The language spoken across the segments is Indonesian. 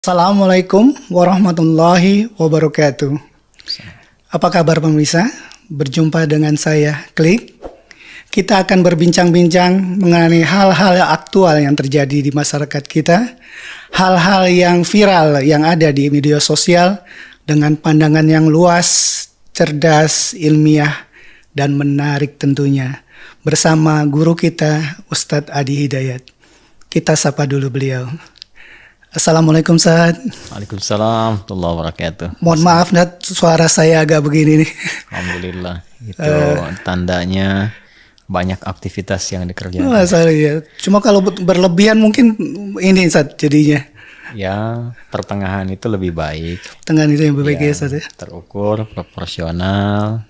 Assalamualaikum warahmatullahi wabarakatuh. Apa kabar pemirsa? Berjumpa dengan saya, Klik. Kita akan berbincang-bincang mengenai hal-hal aktual yang terjadi di masyarakat kita, hal-hal yang viral yang ada di media sosial dengan pandangan yang luas, cerdas, ilmiah, dan menarik tentunya. Bersama guru kita, Ustadz Adi Hidayat. Kita sapa dulu beliau. Assalamualaikum, Ustaz. Waalaikumsalam warahmatullahi wabarakatuh. Mohon maaf, Nat, suara saya agak begini nih. Alhamdulillah. Itu tandanya banyak aktivitas yang dikerjakan. Ya. Cuma kalau berlebihan mungkin ini, Ustaz, jadinya. Ya, pertengahan itu lebih baik. Pertengahan itu yang lebih baik ya, Ustaz. Terukur, proporsional.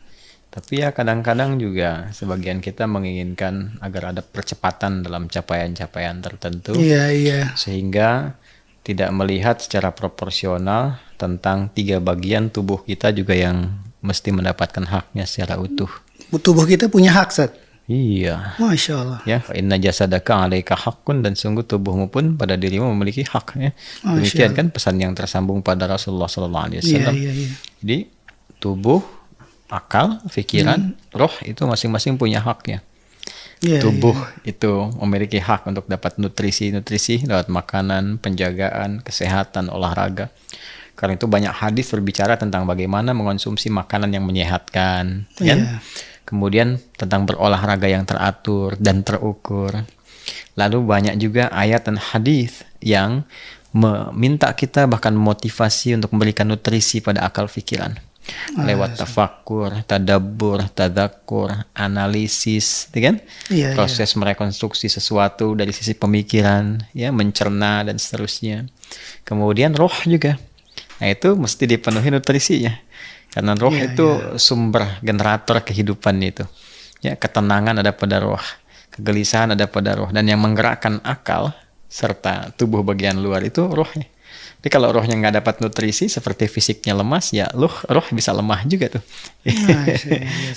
Tapi ya kadang-kadang juga sebagian kita menginginkan agar ada percepatan dalam capaian-capaian tertentu. Iya. Sehingga tidak melihat secara proporsional tentang 3 bagian tubuh kita juga yang mesti mendapatkan haknya secara utuh. Tubuh kita punya hak, Ustaz. Iya. Masya Allah. Ya, inna jasadaka 'alaika haqqun, dan sungguh tubuhmu pun pada dirimu memiliki hak. Ya. Demikian kan pesan yang tersambung pada Rasulullah SAW. Iya. Jadi tubuh, akal, pikiran, roh itu masing-masing punya haknya. Tubuh itu memiliki hak untuk dapat nutrisi lewat makanan, penjagaan, kesehatan, olahraga. Karena itu banyak hadis berbicara tentang bagaimana mengonsumsi makanan yang menyehatkan, kan? Kemudian tentang berolahraga yang teratur dan terukur. Lalu banyak juga ayat dan hadis yang meminta kita bahkan motivasi untuk memberikan nutrisi pada akal pikiran. Lewat tafakkur, tadabbur, tadzakur, analisis, kan? Proses merekonstruksi sesuatu dari sisi pemikiran, ya, mencerna dan seterusnya. Kemudian roh juga. Nah, itu mesti dipenuhi nutrisinya. Karena roh itu sumber generator kehidupan itu. Ya, ketenangan ada pada roh, kegelisahan ada pada roh, dan yang menggerakkan akal serta tubuh bagian luar itu rohnya. Jadi kalau rohnya nggak dapat nutrisi, seperti fisiknya lemas, ya roh bisa lemah juga tuh.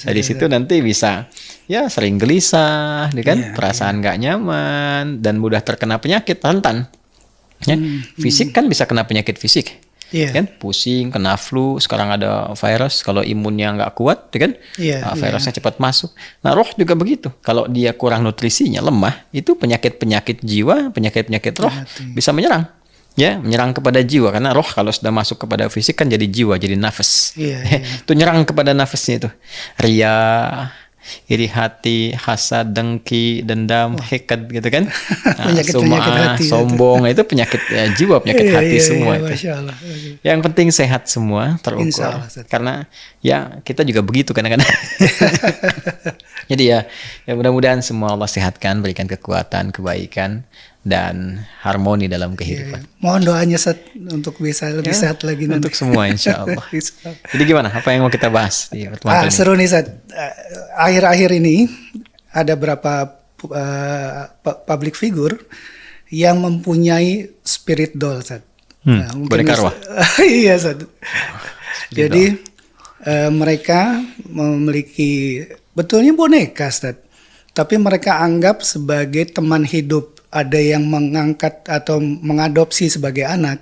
Dari situ nanti bisa ya sering gelisah, kan? Perasaan nggak nyaman dan mudah terkena penyakit, rentan. Ya, fisik kan bisa kena penyakit fisik, kan? Pusing, kena flu, sekarang ada virus. Kalau imunnya nggak kuat, kan? Virusnya cepat masuk. Nah, roh juga begitu. Kalau dia kurang nutrisinya, lemah, itu penyakit-penyakit jiwa, penyakit-penyakit roh bisa menyerang. Ya, menyerang kepada jiwa, karena roh kalau sudah masuk kepada fisik kan jadi jiwa, jadi nafas. Itu nyerang kepada nafasnya itu. Ria, iri hati, hasad, dengki, dendam, hikad gitu kan. Sum'ah, sombong, itu penyakit jiwa, penyakit hati semua itu. Yang penting sehat semua, terukur. Karena ya kita juga begitu kadang-kadang. Jadi ya mudah-mudahan semua Allah sehatkan, berikan kekuatan, kebaikan, dan harmoni dalam kehidupan. Mohon doanya, Ustaz, untuk bisa lebih sehat lagi nanti. Untuk semua, insya Allah. Jadi gimana? Apa yang mau kita bahas di pertemuan ini? Seru nih, Ustaz. Akhir-akhir ini ada berapa public figure yang mempunyai spirit doll, Ustaz. Boneka arwah. Iya, Ustaz. Jadi mereka memiliki betulnya boneka, Ustaz. Tapi mereka anggap sebagai teman hidup. Ada yang mengangkat atau mengadopsi sebagai anak,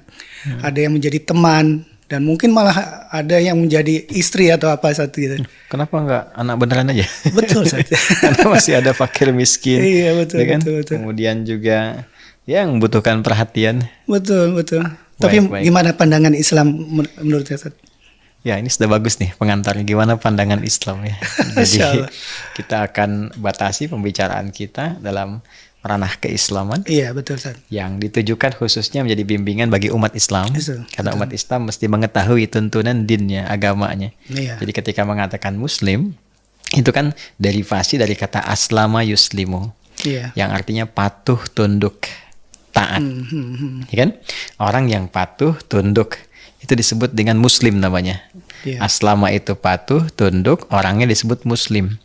ada yang menjadi teman, dan mungkin malah ada yang menjadi istri atau apa satu gitu. Kenapa nggak anak beneran aja? Betul saja. Karena masih ada fakir miskin. Iya, betul, kan? betul. Kemudian juga yang membutuhkan perhatian. Betul. Tapi gimana pandangan Islam menurut Ustaz? Ya, ini sudah bagus nih pengantarnya, gimana pandangan Islam ya. Jadi kita akan batasi pembicaraan kita dalam ranah keislaman. Iya, betul, Ustaz. Yang ditujukan khususnya menjadi bimbingan bagi umat Islam. Karena umat Islam mesti mengetahui tuntunan dinnya, agamanya. Jadi ketika mengatakan muslim, itu kan derivasi dari kata aslama yuslimu. Yang artinya patuh, tunduk, taat. Ya kan? Orang yang patuh, tunduk, itu disebut dengan muslim namanya. Aslama itu patuh, tunduk, orangnya disebut muslim.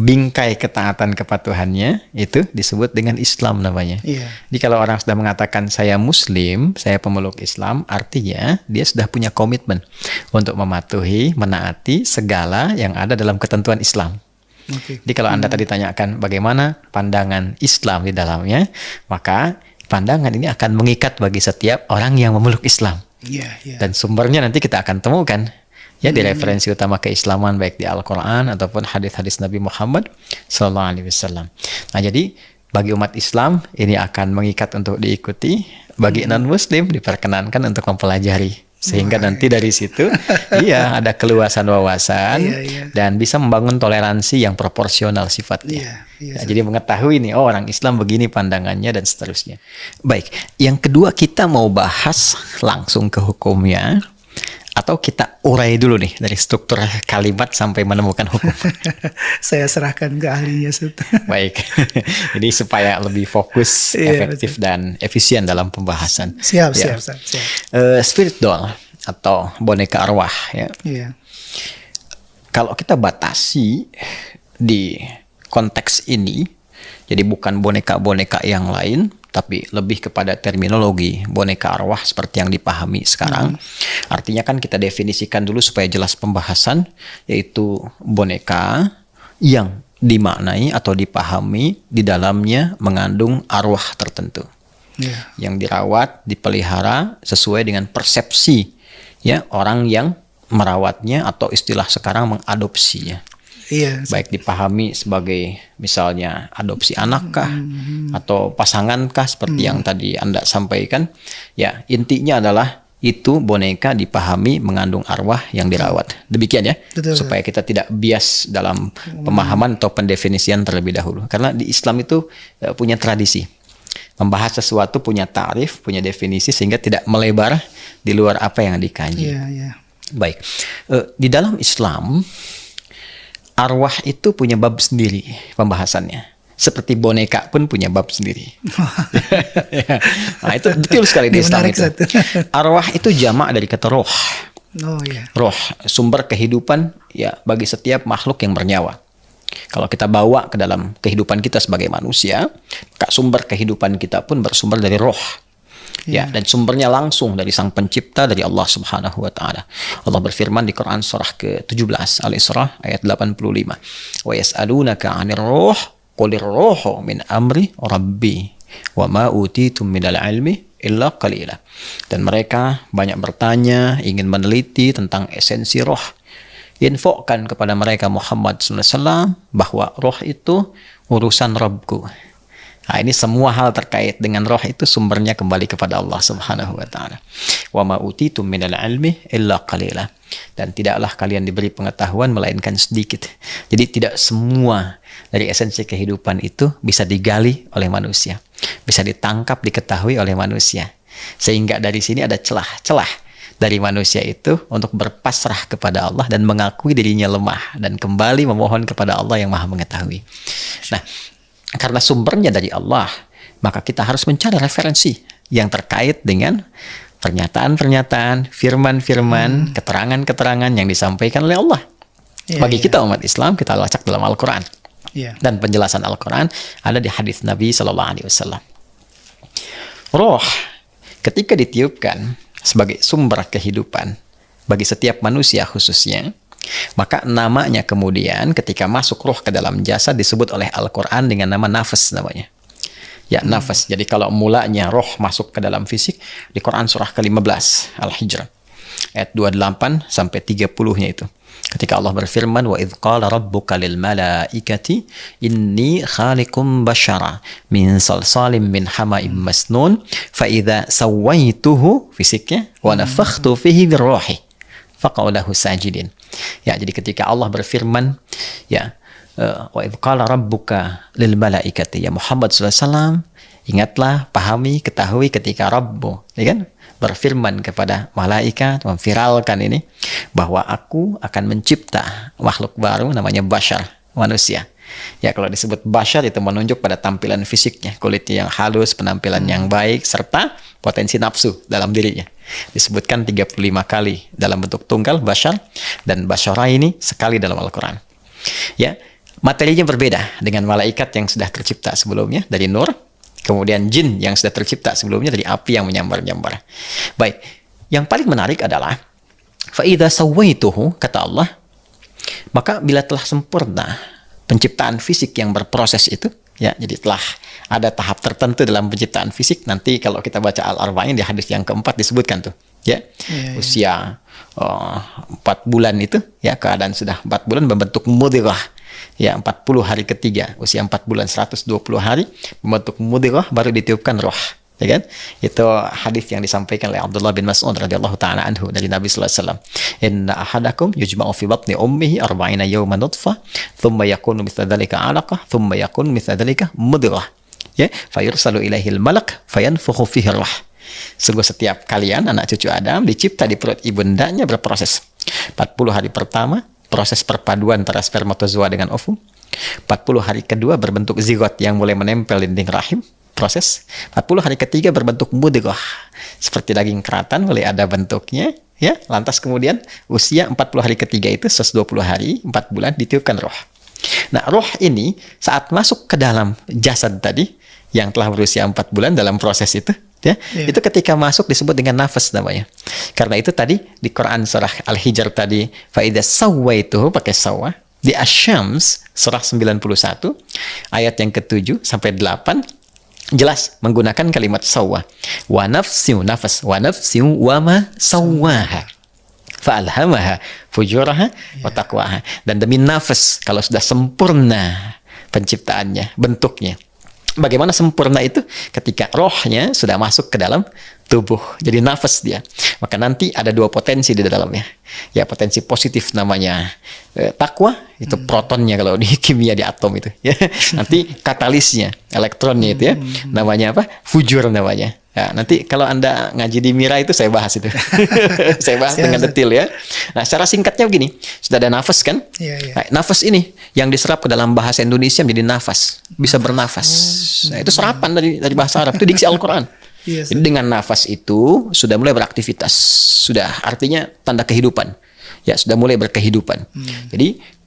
Bingkai ketaatan kepatuhannya itu disebut dengan Islam namanya. Jadi kalau orang sudah mengatakan saya muslim, saya pemeluk Islam, artinya dia sudah punya komitmen untuk mematuhi, menaati segala yang ada dalam ketentuan Islam. Jadi kalau Anda tadi tanyakan bagaimana pandangan Islam di dalamnya, maka pandangan ini akan mengikat bagi setiap orang yang memeluk Islam. Iya, iya. Dan sumbernya nanti kita akan temukan ya di referensi utama keislaman baik di Al-Qur'an ataupun hadis-hadis Nabi Muhammad SAW. Nah, jadi bagi umat Islam ini akan mengikat untuk diikuti, bagi non-muslim diperkenankan untuk mempelajari. Sehingga nanti dari situ iya ada keluasan wawasan dan bisa membangun toleransi yang proporsional sifatnya. Nah, jadi mengetahui nih, oh orang Islam begini pandangannya dan seterusnya. Baik, yang kedua kita mau bahas langsung ke hukumnya atau kita urai dulu nih dari struktur kalimat sampai menemukan hukum. Saya serahkan ke ahlinya. Baik, ini supaya lebih fokus, efektif dan efisien dalam pembahasan. Siap. Spirit doll atau boneka arwah ya. Iya. Kalau kita batasi di konteks ini, jadi bukan boneka-boneka yang lain, tapi lebih kepada terminologi boneka arwah seperti yang dipahami sekarang. Artinya kan kita definisikan dulu supaya jelas pembahasan, yaitu boneka yang dimaknai atau dipahami di dalamnya mengandung arwah tertentu. Yang dirawat, dipelihara sesuai dengan persepsi ya orang yang merawatnya atau istilah sekarang mengadopsinya. Iya. Baik dipahami sebagai misalnya adopsi anak kah atau pasangan kah seperti yang tadi Anda sampaikan. Ya, intinya adalah itu boneka dipahami mengandung arwah yang dirawat. Demikian ya. Betul. Supaya kita tidak bias dalam pemahaman atau pendefinisian terlebih dahulu. Karena di Islam itu punya tradisi. Membahas sesuatu punya tarif, punya definisi sehingga tidak melebar di luar apa yang dikaji. Iya. Baik. Di dalam Islam arwah itu punya bab sendiri pembahasannya. Seperti boneka pun punya bab sendiri. Nah, itu betul sekali di Islam itu. Arwah itu jamak dari kata roh. Oh iya. Roh, sumber kehidupan ya bagi setiap makhluk yang bernyawa. Kalau kita bawa ke dalam kehidupan kita sebagai manusia, maka sumber kehidupan kita pun bersumber dari roh. Ya, dan sumbernya langsung dari Sang Pencipta, dari Allah Subhanahu wa taala. Allah berfirman di Quran surah ke-17 Al-Isra ayat 85. Wa yas'alunaka 'anir ruh qulir ruhu min amri rabbi wa ma utitum minal ilmi illa qalila. Dan mereka banyak bertanya, ingin meneliti tentang esensi roh. Infokan kepada mereka Muhammad SAW bahwa roh itu urusan Rabbku. Nah, ini semua hal terkait dengan roh itu sumbernya kembali kepada Allah Subhanahu wa taala. Wa ma utitum minal ilmi illa qalila. Dan tidaklah kalian diberi pengetahuan melainkan sedikit. Jadi tidak semua dari esensi kehidupan itu bisa digali oleh manusia, bisa ditangkap, diketahui oleh manusia. Sehingga dari sini ada celah-celah dari manusia itu untuk berpasrah kepada Allah dan mengakui dirinya lemah dan kembali memohon kepada Allah yang Maha Mengetahui. Nah, karena sumbernya dari Allah, maka kita harus mencari referensi yang terkait dengan pernyataan-pernyataan, firman-firman, keterangan-keterangan yang disampaikan oleh Allah. Bagi kita umat Islam, kita lacak dalam Al-Quran. Dan penjelasan Al-Quran ada di hadis Nabi SAW. Roh, ketika ditiupkan sebagai sumber kehidupan bagi setiap manusia khususnya, maka namanya kemudian ketika masuk roh ke dalam jasad disebut oleh Al-Quran dengan nama nafas namanya. Ya, nafas. Jadi kalau mulanya roh masuk ke dalam fisik di Quran surah ke-15 Al-Hijr ayat 28 sampai 30-nya itu. Ketika Allah berfirman, wa idz qala rabbuka lil malaikati inni khaliqum basyara min salsalim min hama'im masnun fa idza sawaituhu fisiknya wa nafakhtu fihi bir ruhi faqaulahu sajidin. Ya, jadi ketika Allah berfirman, ya, wa idz qala rabbuka lil malaikati, ya Muhammad sallallahu alaihi wasallam, ingatlah, pahami, ketahui ketika Rabbu, ya kan, berfirman kepada malaikat, memviralkan ini bahwa aku akan mencipta makhluk baru namanya bashar, manusia. Ya, kalau disebut bashar itu menunjuk pada tampilan fisiknya, kulitnya yang halus, penampilan yang baik, serta potensi nafsu dalam dirinya. Disebutkan 35 kali dalam bentuk tunggal bashar, dan basyara ini sekali dalam Al-Quran. Ya, materinya berbeda dengan malaikat yang sudah tercipta sebelumnya dari nur, kemudian jin yang sudah tercipta sebelumnya dari api yang menyambar-nyambar. Baik, yang paling menarik adalah fa idza sawaituhu, kata Allah, maka bila telah sempurna penciptaan fisik yang berproses itu, Ya, jadi telah ada tahap tertentu dalam penciptaan fisik. Nanti kalau kita baca Al-Arba'in di hadis yang keempat disebutkan tuh, ya. Usia 4 bulan itu, ya, keadaan sudah 4 bulan membentuk mudghah. Ya, 40 hari ketiga, usia 4 bulan 120 hari membentuk mudghah, baru ditiupkan roh. Ya kan? Itu hadis yang disampaikan oleh Abdullah bin Mas'ud radhiyallahu taala anhu dari Nabi sallallahu alaihi wasallam. Inna ahadakum yujma'u fi batni ummihi 40 yawman nutfah, thumma yakunu mithla dhalika 'alaqah, thumma yakunu mithla dhalika mudghah. Ya, fayursalu ilaihil malak fayanfukhu fihi ruh. Sungguh setiap kalian anak cucu Adam dicipta di perut ibundanya berproses. 40 hari pertama proses perpaduan antara spermatozoa dengan ovum. 40 hari kedua berbentuk zigot yang mulai menempel di dinding rahim. Proses 40 hari ketiga berbentuk mudghah, seperti daging keratan, mulai ada bentuknya, ya. Lantas kemudian usia 40 hari ketiga itu 120 hari 4 bulan ditiupkan roh. Nah, roh ini saat masuk ke dalam jasad tadi yang telah berusia 4 bulan dalam proses itu, ya, itu ketika masuk disebut dengan nafas namanya. Karena itu tadi di Quran surah Al-Hijr tadi, fa idza sawaituhu, pakai sawa, di Asy-Syams surah 91 ayat yang ke-7 sampai 8 jelas menggunakan kalimat sawwa. Wa nafsiu, nafas, wa nafsiu wa ma sawwaha fa alhamaha fujuraha wa taqwaha. Dan demi nafas, kalau sudah sempurna penciptaannya, bentuknya. Bagaimana sempurna itu? Ketika rohnya sudah masuk ke dalam tubuh, jadi nafas dia. Maka nanti ada 2 potensi di dalamnya. Ya, potensi positif namanya takwa, itu protonnya kalau di kimia di atom itu. Ya. Nanti katalisnya, elektronnya itu, ya, namanya apa? Fujur namanya. Ya, nanti kalau Anda ngaji di Mira itu saya bahas itu. Saya bahas dengan detail, ya. Nah, secara singkatnya begini, sudah ada nafas kan? Nah, nafas ini yang diserap ke dalam bahasa Indonesia menjadi nafas, bisa bernafas. Nah, itu serapan dari bahasa Arab, itu diksi Al-Qur'an. Jadi dengan nafas itu sudah mulai beraktivitas, sudah artinya tanda kehidupan, ya, sudah mulai berkehidupan. Jadi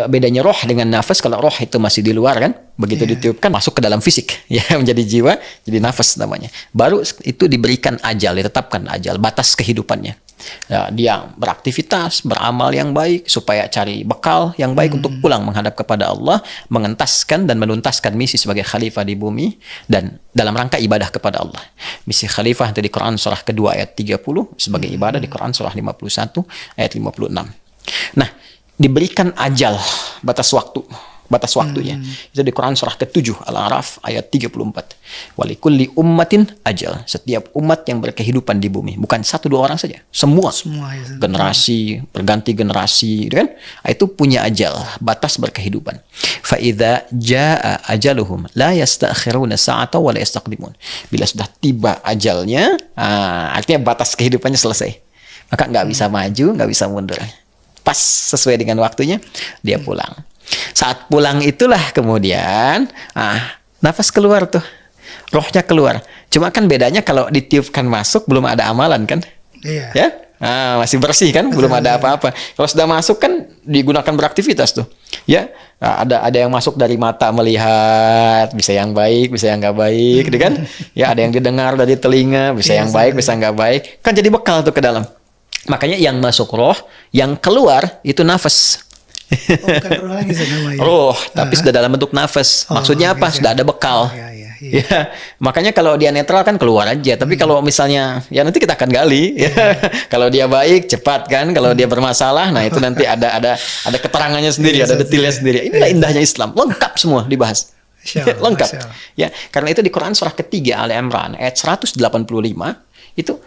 bedanya roh dengan nafas, kalau roh itu masih di luar kan, begitu ditiupkan masuk ke dalam fisik, ya, menjadi jiwa, jadi nafas namanya. Baru itu diberikan ajal, ditetapkan ajal, batas kehidupannya. Ya, dia beraktivitas, beramal yang baik supaya cari bekal yang baik untuk pulang menghadap kepada Allah, mengentaskan dan menuntaskan misi sebagai khalifah di bumi dan dalam rangka ibadah kepada Allah. Misi khalifah itu di Quran surah kedua ayat 30, sebagai ibadah di Quran surah 51 ayat 56. Nah, diberikan ajal, batas waktunya. Itu di Quran surah ke-7 Al-A'raf ayat 34. Walikulli ummatin ajal. Setiap umat yang berkehidupan di bumi, bukan 1-2 orang saja, semua ya. Generasi berganti generasi, kan? Itu punya ajal, batas berkehidupan. Fa idza jaa ajaluhum la yastakhiruna sa'ata wa la yastaqdimun. Bila sudah tiba ajalnya, artinya batas kehidupannya selesai. Maka nggak bisa maju, nggak bisa mundur. Pas sesuai dengan waktunya dia pulang. Saat pulang itulah kemudian nafas keluar tuh, rohnya keluar. Cuma kan bedanya kalau ditiupkan masuk belum ada amalan kan, ya, masih bersih kan, belum ada apa-apa. Kalau sudah masuk kan digunakan beraktivitas tuh, ya. Ada yang masuk dari mata melihat, bisa yang baik, bisa yang nggak baik, gitu kan? Ya, ada yang didengar dari telinga, bisa yang baik, bisa nggak baik. Kan jadi bekal tuh ke dalam. Makanya yang masuk roh, yang keluar itu nafas. Bukan roh lagi namanya. Roh, tapi sudah dalam bentuk nafas. Maksudnya apa? Sudah ada bekal. Ya, makanya kalau dia netral kan keluar aja. Tapi kalau misalnya, ya nanti kita akan gali. Ya. Kalau dia baik, cepat kan. Kalau dia bermasalah, nah itu nanti ada keterangannya sendiri, ada detailnya sendiri. Inilah indahnya Islam, lengkap semua dibahas. Lengkap. Ya, karena itu di Quran surah ketiga Ali Imran ayat 185 itu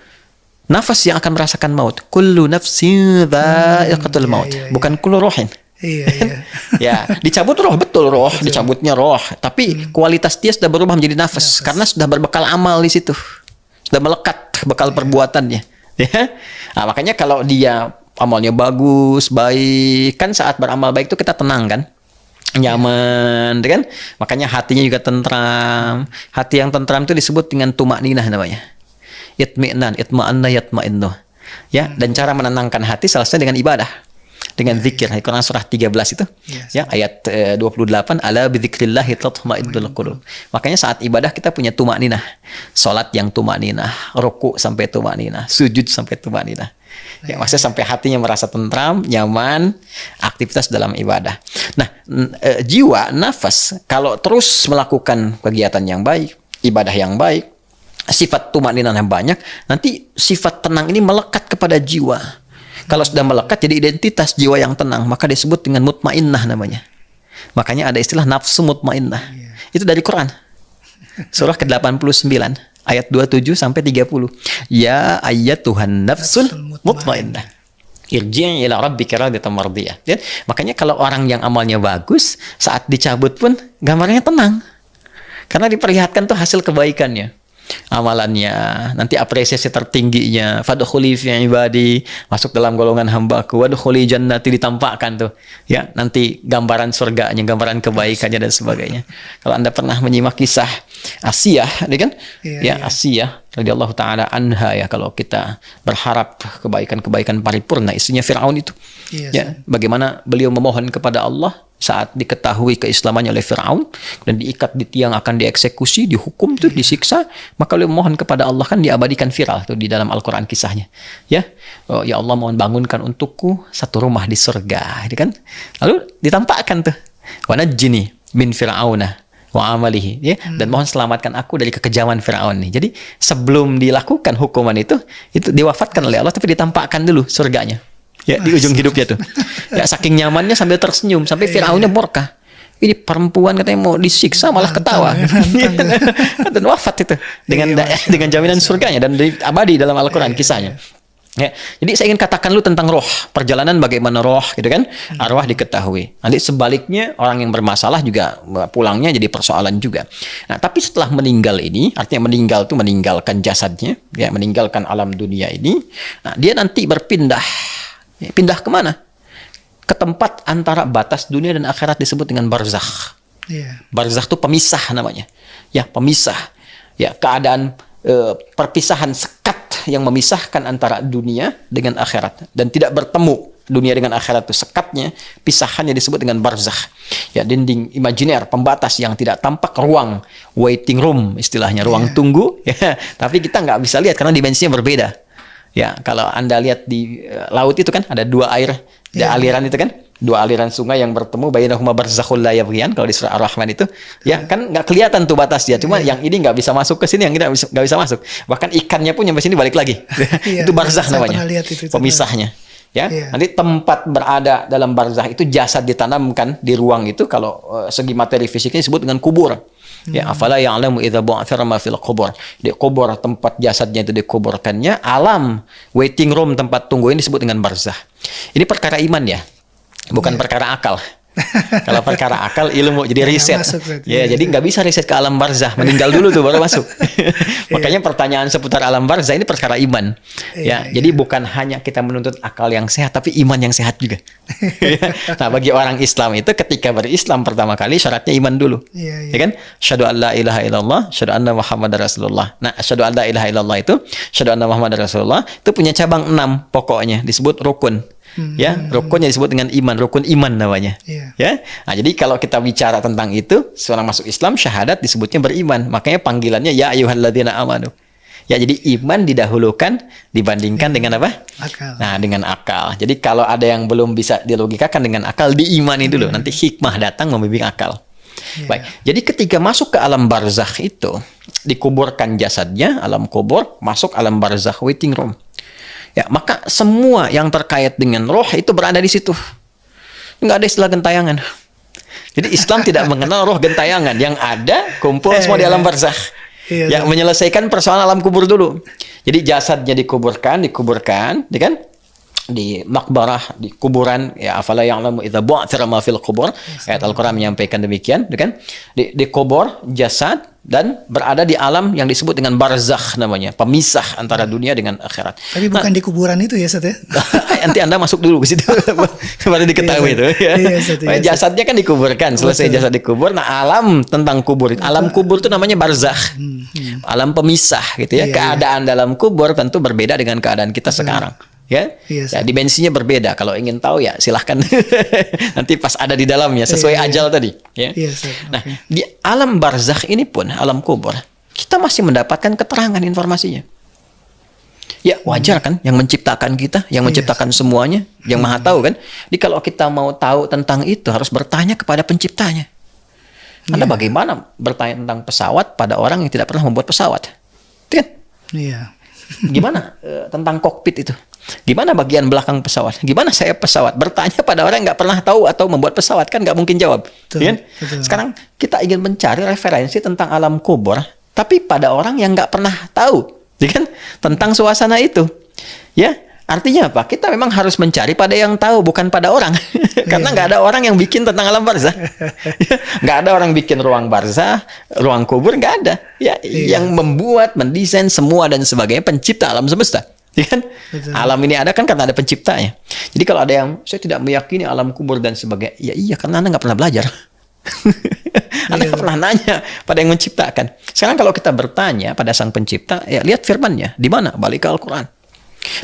nafas yang akan merasakan maut. Kullu nafsin dha'iqatul maut. Bukan kullu ruhin. Ya, dicabut roh, betul roh, dicabutnya roh, tapi kualitas dia sudah berubah menjadi nafas karena sudah berbekal amal di situ, sudah melekat bekal perbuatannya. Ya, nah, makanya kalau dia amalnya bagus, baik, kan saat beramal baik itu kita tenang kan, nyaman, kan? Makanya hatinya juga tentram. Hati yang tentram itu disebut dengan tumakninah namanya. Itmi'nan, itma'anna yatma'innu. Ya, dan cara menenangkan hati salah satunya dengan ibadah. dengan zikir. Quran surah 13 itu. Ya, ayat 28, ala bidzikrillah tatma'innul qulub. Makanya saat ibadah kita punya tumakninah. Salat yang tumakninah, ruku sampai tumakninah, sujud sampai tumakninah. Ya, maksudnya sampai hatinya merasa tentram, nyaman, aktivitas dalam ibadah. Nah, jiwa, nafas, kalau terus melakukan kegiatan yang baik, ibadah yang baik, sifat tumakninah yang banyak, nanti sifat tenang ini melekat kepada jiwa. Kalau sudah melekat jadi identitas jiwa yang tenang, maka disebut dengan mutmainnah namanya. Makanya ada istilah nafsu mutmainnah. Itu dari Quran. Surah ke-89. Ayat 27 sampai 30. Ya ayyatuhan nafsul mutmainnah. Irji' ila rabbika radiyatan mardiyah. Ya? Makanya kalau orang yang amalnya bagus, saat dicabut pun gambarnya tenang. Karena diperlihatkan tuh hasil kebaikannya. Amalannya, nanti apresiasi tertingginya, fadkhuli fi ibadi, masuk dalam golongan hambaku, wadkhuli jannati, ditampakkan tuh. Ya, nanti gambaran surganya, gambaran kebaikannya dan sebagainya. Kalau Anda pernah menyimak kisah Asiyah, kan? Ya, Asiyah radhiyallahu taala anha, ya, kalau kita berharap kebaikan-kebaikan paripurna, istrinya Firaun itu. Ya, bagaimana beliau memohon kepada Allah saat diketahui keislamannya oleh Firaun dan diikat di tiang akan dieksekusi, dihukum tuh, disiksa, maka beliau mohon kepada Allah, kan diabadikan viral tuh di dalam Al-Qur'an kisahnya. Ya. Oh, ya Allah, mohon bangunkan untukku satu rumah di surga, gitu kan? Lalu ditampakkan tuh, wa najjini min fir'auna wa amalihi, ya, dan mohon selamatkan aku dari kekejaman Firaun nih. Jadi sebelum dilakukan hukuman itu diwafatkan oleh Allah, tapi ditampakkan dulu surganya. Ya, di ujung hidupnya tuh. Ya, saking nyamannya sambil tersenyum sampai Firaunnya murka. Ini perempuan katanya mau disiksa malah ketawa. Dan wafat itu dengan jaminan surganya dan abadi dalam Al-Qur'an kisahnya. Ya, jadi saya ingin katakan lu tentang roh, perjalanan bagaimana roh, gitu kan? Arwah diketahui. Nanti sebaliknya orang yang bermasalah juga pulangnya jadi persoalan juga. Nah, tapi setelah meninggal ini, artinya meninggal tuh meninggalkan jasadnya, ya, meninggalkan alam dunia ini. Nah, dia nanti berpindah. Pindah kemana? Ke tempat antara batas dunia dan akhirat, disebut dengan barzakh. Barzakh itu pemisah namanya. Ya, pemisah. Ya, keadaan perpisahan sekat yang memisahkan antara dunia dengan akhirat dan tidak bertemu dunia dengan akhirat, itu sekatnya, pisahannya disebut dengan barzakh. Ya, dinding imajiner, pembatas yang tidak tampak, ruang waiting room istilahnya, ruang tunggu. Ya, tapi kita nggak bisa lihat karena dimensinya berbeda. Ya, kalau Anda lihat di laut itu kan ada dua air, aliran itu kan, dua aliran sungai yang bertemu, bainahuma barzakhul la yabghiyan, kalau di surah Ar-Rahman itu, ya kan nggak kelihatan tuh batasnya, cuma yang ini nggak bisa masuk ke sini, yang ini nggak bisa masuk, bahkan ikannya pun nyampe sini balik lagi. Itu barzakh namanya, pemisahnya. Ya, nanti tempat berada dalam barzakh itu jasad ditanamkan di ruang itu, kalau segi materi fisiknya disebut dengan kubur. Ya, afala ya'lamu idza bu'thira ma fil qubur. Di kubur, tempat jasadnya itu dikuburkannya, alam waiting room, tempat tunggu, ini disebut dengan barzakh. Ini perkara iman ya, bukan perkara akal. Kalau perkara akal ilmu, jadi riset. Jadi nggak bisa riset ke alam barzakh, meninggal dulu tuh baru masuk. Makanya pertanyaan seputar alam barzakh ini perkara iman. Jadi bukan hanya kita menuntut akal yang sehat, tapi iman yang sehat juga. Nah, bagi orang Islam itu ketika berislam pertama kali syaratnya iman dulu. Ya kan? Syahadu an la ilaha illallah, syahadu anna Muhammadar Rasulullah. Nah, syahadu an la ilaha illallah itu, syahadu anna Muhammadar Rasulullah itu punya cabang 6 pokoknya, disebut rukun. Ya, rukunnya disebut dengan iman, rukun iman namanya. Ya, nah, jadi kalau kita bicara tentang itu, seorang masuk Islam syahadat disebutnya beriman, makanya panggilannya ya ayyuhalladzina amanu. Ya, jadi iman didahulukan dibandingkan dengan apa? Akal. Nah, dengan akal. Jadi kalau ada yang belum bisa dilogikakan dengan akal, diimani dulu, nanti hikmah datang membimbing akal. Baik, jadi ketika masuk ke alam barzakh itu, dikuburkan jasadnya, alam kubur, masuk alam barzakh, waiting room. Ya, maka semua yang terkait dengan roh itu berada di situ. Nggak ada istilah gentayangan. Jadi Islam tidak mengenal roh gentayangan. Yang ada kumpul semua di alam barzakh. Ya, menyelesaikan persoalan alam kubur dulu. Jadi jasadnya dikuburkan, ya kan? Di makbarah, di kuburan, ya, afala ya'lamu idza bu'thira ma fil qubur. Ayat Al-Qur'an menyampaikan demikian, ya kan? Dikubur jasad dan berada di alam yang disebut dengan barzakh namanya, pemisah antara dunia dengan akhirat. Tapi bukan di kuburan itu ya, Ustaz ya? Nanti Anda masuk dulu ke situ baru diketahui itu. Jasadnya kan dikuburkan, selesai jasad dikubur. Nah, alam tentang kubur, alam kubur itu namanya barzakh. Alam pemisah gitu ya. Keadaan dalam kubur tentu berbeda dengan keadaan kita sekarang. Ya, Iya, ya dimensinya berbeda. Kalau ingin tahu ya silahkan nanti pas ada di dalamnya sesuai ajal tadi. Ya. Iya, Ustaz. Nah, di alam barzakh ini pun, alam kubur, kita masih mendapatkan keterangan informasinya. Ya wajar kan, yang menciptakan kita, yang menciptakan semuanya, yang maha tahu kan. Jadi kalau kita mau tahu tentang itu harus bertanya kepada penciptanya. Anda bagaimana bertanya tentang pesawat pada orang yang tidak pernah membuat pesawat? Itu kan? Iya. Gimana tentang kokpit itu? Gimana bagian belakang pesawat? Gimana sayap pesawat? Bertanya pada orang yang nggak pernah tahu atau membuat pesawat kan nggak mungkin jawab. Betul, Kan? betul. Sekarang kita ingin mencari referensi tentang alam kubur, tapi pada orang yang nggak pernah tahu, ya kan? Tentang suasana itu, ya. Artinya apa? Kita memang harus mencari pada yang tahu, bukan pada orang. Karena nggak ada orang yang bikin tentang alam barzah. Nggak ada orang bikin ruang barzah, ruang kubur, nggak ada. Ya, yang membuat, mendesain semua dan sebagainya pencipta alam semesta. Ya kan? Alam ini ada kan karena ada penciptanya. Jadi kalau ada yang saya tidak meyakini alam kubur dan sebagainya, ya iya karena Anda nggak pernah belajar. Anda nggak pernah nanya pada yang menciptakan. Sekarang kalau kita bertanya pada sang pencipta, ya lihat firman-Nya. Di mana? Balik ke Al-Quran.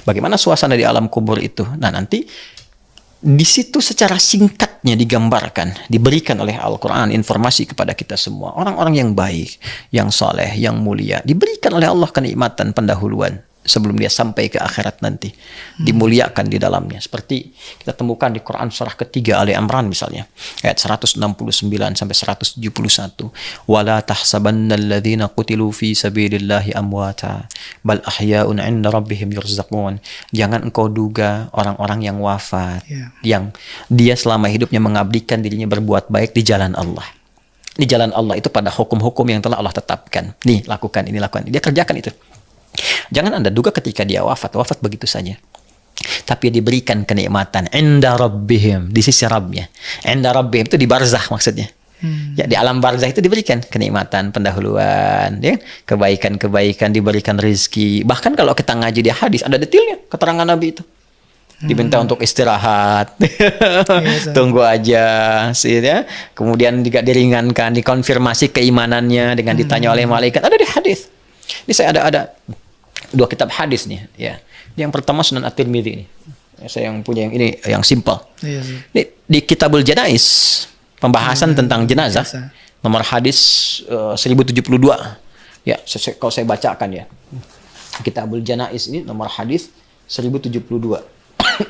Bagaimana suasana di alam kubur itu? Nah nanti di situ secara singkatnya digambarkan, diberikan oleh Al-Quran informasi kepada kita semua. Orang-orang yang baik, yang soleh, yang mulia, diberikan oleh Allah kenikmatan pendahuluan sebelum dia sampai ke akhirat nanti. Dimuliakan di dalamnya. Seperti kita temukan di Quran surah ketiga Ali Imran misalnya. Ayat 169 sampai 171. وَلَا تَحْسَبَنَّ الَّذِينَ قُتِلُوا فِي سَبِيلِ اللَّهِ أَمْوَاتًا بَلْ أَحْيَاءٌ عِنْدَ رَبِّهِمْ يُرْزَقُونَ. Jangan engkau duga orang-orang yang wafat, yang dia selama hidupnya mengabdikan dirinya berbuat baik di jalan Allah. Di jalan Allah itu pada hukum-hukum yang telah Allah tetapkan. Nih, lakukan ini, lakukan ini. Dia kerjakan itu. Jangan Anda duga ketika dia wafat begitu saja. Tapi diberikan kenikmatan inda rabbihim, di sisi Rabbnya. Inda rabbihim itu di barzah maksudnya. Ya, di alam barzah itu diberikan kenikmatan pendahuluan, ya, kebaikan-kebaikan, diberikan rezeki. Bahkan kalau kita ngaji di hadis ada detailnya keterangan Nabi itu. Diminta untuk istirahat, tunggu aja, sih, ya. Kemudian juga diringankan, dikonfirmasi keimanannya dengan ditanya oleh malaikat. Ada di hadis. Ini saya ada dua kitab hadis nih, ya. Yang pertama Sunan At-Tirmidzi ini. Saya yang punya yang ini yang simpel. Ini di Kitabul Janais, pembahasan tentang jenazah, nomor hadis 1072. Ya, kalau saya bacakan ya. Kitabul Janais ini nomor hadis 1072.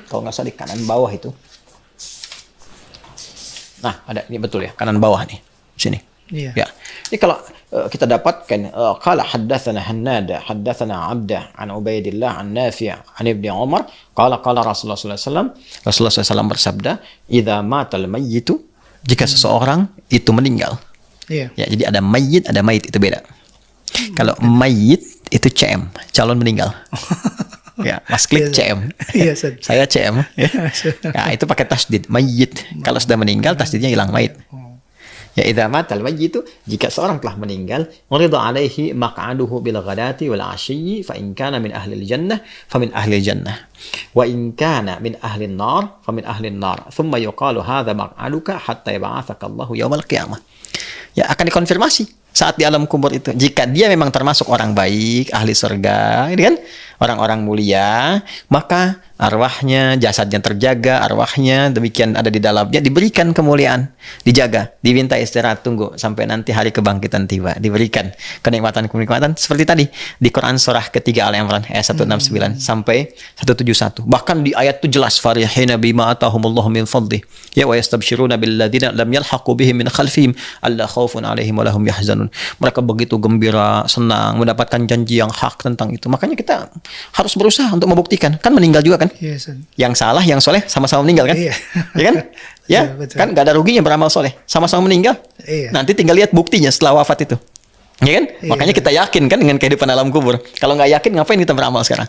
Kalau nggak salah di kanan bawah itu. Nah, ada ini betul ya, kanan bawah nih. Sini. Ya. Ini kalau kita dapatkan qala haddatsana Hannada haddatsana Abdah an Ubaidillah an Nafi' an Ibnu Umar qala Rasulullah sallallahu alaihi wasallam Rasulullah SAW bersabda idza matal mayyitu, jika seseorang itu meninggal. Ya, jadi ada mayit itu beda. Kalau mayit itu CM, calon meninggal. Ya, Mas klik CM. Saya CM. Ya, itu pakai tasdid mayit. Kalau sudah meninggal tasdidnya hilang mayit. Ya idza matal mayyitu, jika seorang telah meninggal, urida alaihi maq'aduhu bil ghadati wal 'ashyi fa in kana min ahli al jannah fa min ahli al jannah wa in kana min ahli an nar fa min ahli an nar thumma yuqalu hadza maq'aduka hatta yab'atsaka Allahu yaumal qiyamah. Ya, akan dikonfirmasi saat di alam kubur itu. Jika dia memang termasuk orang baik, ahli surga, ini kan orang-orang mulia, maka arwahnya, jasadnya terjaga, arwahnya demikian ada di dalamnya, diberikan kemuliaan, dijaga, diminta istirahat, tunggu sampai nanti hari kebangkitan tiba, diberikan kenikmatan-kenikmatan seperti tadi di Quran surah ketiga Al Imran ayat 169 sampai 171. Bahkan di ayat itu jelas farihina bima atahumullahu min fadli ya wa yastabshiruna billadzina lam yalhaqu bihim min khalfihim alla khaufun alaihim wa lahum yahzanun. Mereka begitu gembira, senang mendapatkan janji yang hak tentang itu. Makanya kita harus berusaha untuk membuktikan. Kan meninggal juga kan? Yang salah, yang soleh sama-sama meninggal kan? Ya kan? Ya, kan nggak ada ruginya beramal soleh. Sama-sama meninggal. Nanti tinggal lihat buktinya setelah wafat itu. Ya kan? Makanya kita yakin kan dengan kehidupan alam kubur. Kalau nggak yakin, ngapain kita beramal sekarang?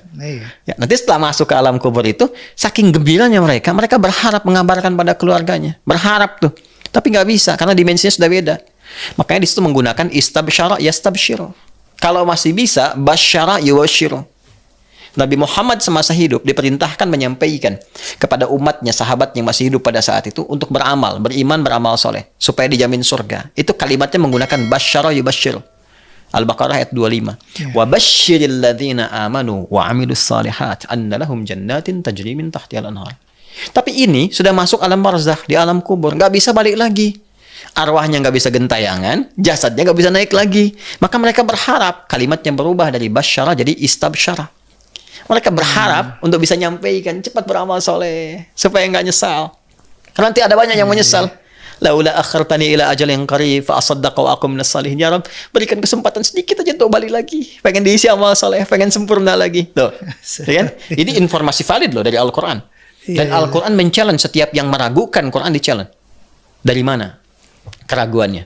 Ya, nanti setelah masuk ke alam kubur itu, saking gembiranya mereka berharap mengabarkan pada keluarganya. Berharap tuh. Tapi nggak bisa, karena dimensinya sudah beda. Makanya di situ menggunakan istabsyara yastabsyiru. Kalau masih bisa, basyara yuwasyiru. Nabi Muhammad semasa hidup diperintahkan menyampaikan kepada umatnya, sahabat yang masih hidup pada saat itu untuk beramal, beriman, beramal soleh supaya dijamin surga. Itu kalimatnya menggunakan basyara yubasyiru. Al-Baqarah ayat 25. Wa basyiril ladzina amanu wa 'amilus shalihat anna lahum jannatin tajri min tahtihal anhar. Tapi ini sudah masuk alam barzakh, di alam kubur, nggak bisa balik lagi. Arwahnya nggak bisa gentayangan, jasadnya nggak bisa naik lagi. Maka mereka berharap, kalimatnya berubah dari basyara jadi istabsyara. Mereka berharap untuk bisa nyampaikan, cepat beramal soleh supaya nggak nyesal. Karena nanti ada banyak yang menyesal. Laula akhartani ila ajal yang qarib fa asaddaqa wa akum minas salihin. Ya Rabb, berikan kesempatan sedikit aja untuk balik lagi. Pengen diisi amal soleh, pengen sempurna lagi. Tuh. Ya kan? Ini informasi valid loh dari Al-Qur'an. Dan Al-Qur'an men-challenge setiap yang meragukan, Quran di-challenge. Dari mana keraguannya?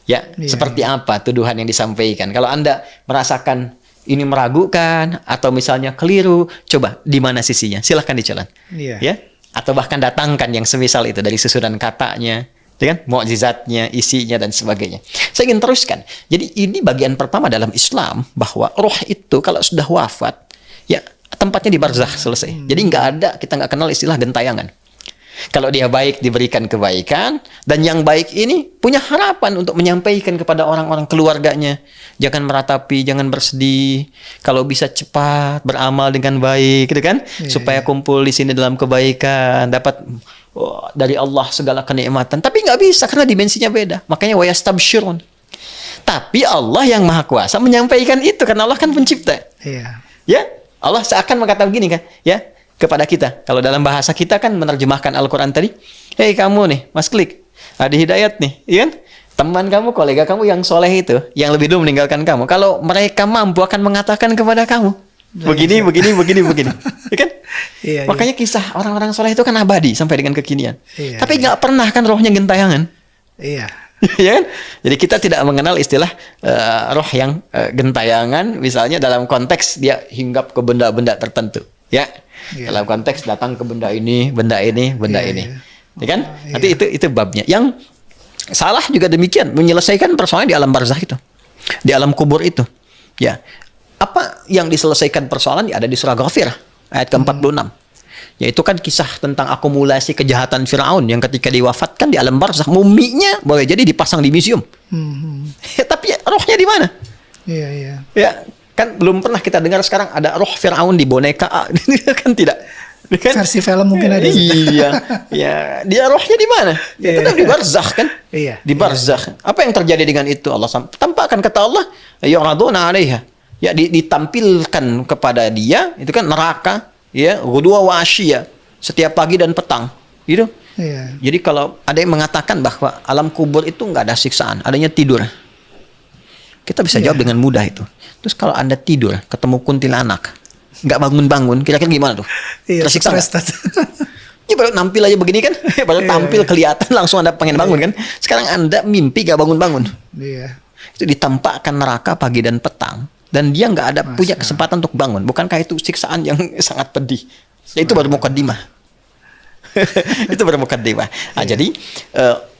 Ya, seperti apa tuduhan yang disampaikan? Kalau Anda merasakan ini meragukan atau misalnya keliru, coba di mana sisinya? Silahkan di-challenge. Ya. Atau bahkan datangkan yang semisal itu dari susunan katanya, kan, mukjizatnya, isinya dan sebagainya. Saya ingin teruskan. Jadi ini bagian pertama dalam Islam bahwa roh itu kalau sudah wafat, ya tempatnya di barzakh selesai. Jadi kita nggak kenal istilah gentayangan. Kalau dia baik diberikan kebaikan, dan yang baik ini punya harapan untuk menyampaikan kepada orang-orang keluarganya. Jangan meratapi, jangan bersedih. Kalau bisa cepat beramal dengan baik, gitu kan? Supaya kumpul di sini dalam kebaikan, dapat dari Allah segala kenikmatan. Tapi nggak bisa karena dimensinya beda. Makanya wa yastabsyirun. Tapi Allah yang Maha Kuasa menyampaikan itu karena Allah kan pencipta. Ya, Allah seakan mengatakan begini kan, ya, kepada kita. Kalau dalam bahasa kita kan menerjemahkan Al-Quran tadi, hei kamu nih, Mas Klik, ada hidayat nih, iya kan? Teman kamu, kolega kamu yang soleh itu, yang lebih dulu meninggalkan kamu, kalau mereka mampu akan mengatakan kepada kamu, begini, ya kan? Makanya kisah orang-orang soleh itu kan abadi sampai dengan kekinian. Tapi nggak pernah kan rohnya gentayangan. Ya kan? Jadi kita tidak mengenal istilah roh yang gentayangan, misalnya dalam konteks dia hinggap ke benda-benda tertentu. Ya, dalam konteks datang ke benda ini. Ya kan? Nanti itu babnya. Yang salah juga demikian, menyelesaikan persoalan di alam barzakh itu. Di alam kubur itu. Ya. Apa yang diselesaikan persoalan ada di surah Ghafir ayat ke-46. Yaitu kan kisah tentang akumulasi kejahatan Firaun yang ketika diwafatkan di alam barzakh, muminya boleh jadi dipasang di museum. Tapi rohnya di mana? Ya, kan belum pernah kita dengar sekarang ada roh Firaun di boneka kan tidak. Kan? Versi film mungkin ada. Iya, ya, dia rohnya di mana? Ya, tetap di barzakh kan? Di barzakh. Apa yang terjadi dengan itu? Allah tampakkan kata Allah, yu'raduna 'alaiha. Ya, ditampilkan kepada dia itu kan neraka, ya, ghudwa wa ashiya, setiap pagi dan petang. Gitu. Jadi kalau ada yang mengatakan bahwa alam kubur itu nggak ada siksaan, adanya tidur. Kita bisa jawab dengan mudah itu. Terus kalau Anda tidur, ketemu kuntilanak, nggak bangun-bangun, kira-kira gimana tuh? Tersiksa nggak? Ini baru nampil aja begini kan? Baru tampil kelihatan langsung Anda pengen bangun kan? Sekarang Anda mimpi nggak bangun-bangun. Itu ditampakkan neraka pagi dan petang. Dan dia nggak ada punya kesempatan untuk bangun. Bukankah itu siksaan yang sangat pedih? Ya, itu baru mukaddimah. Itu baru mukaddimah. Nah, jadi,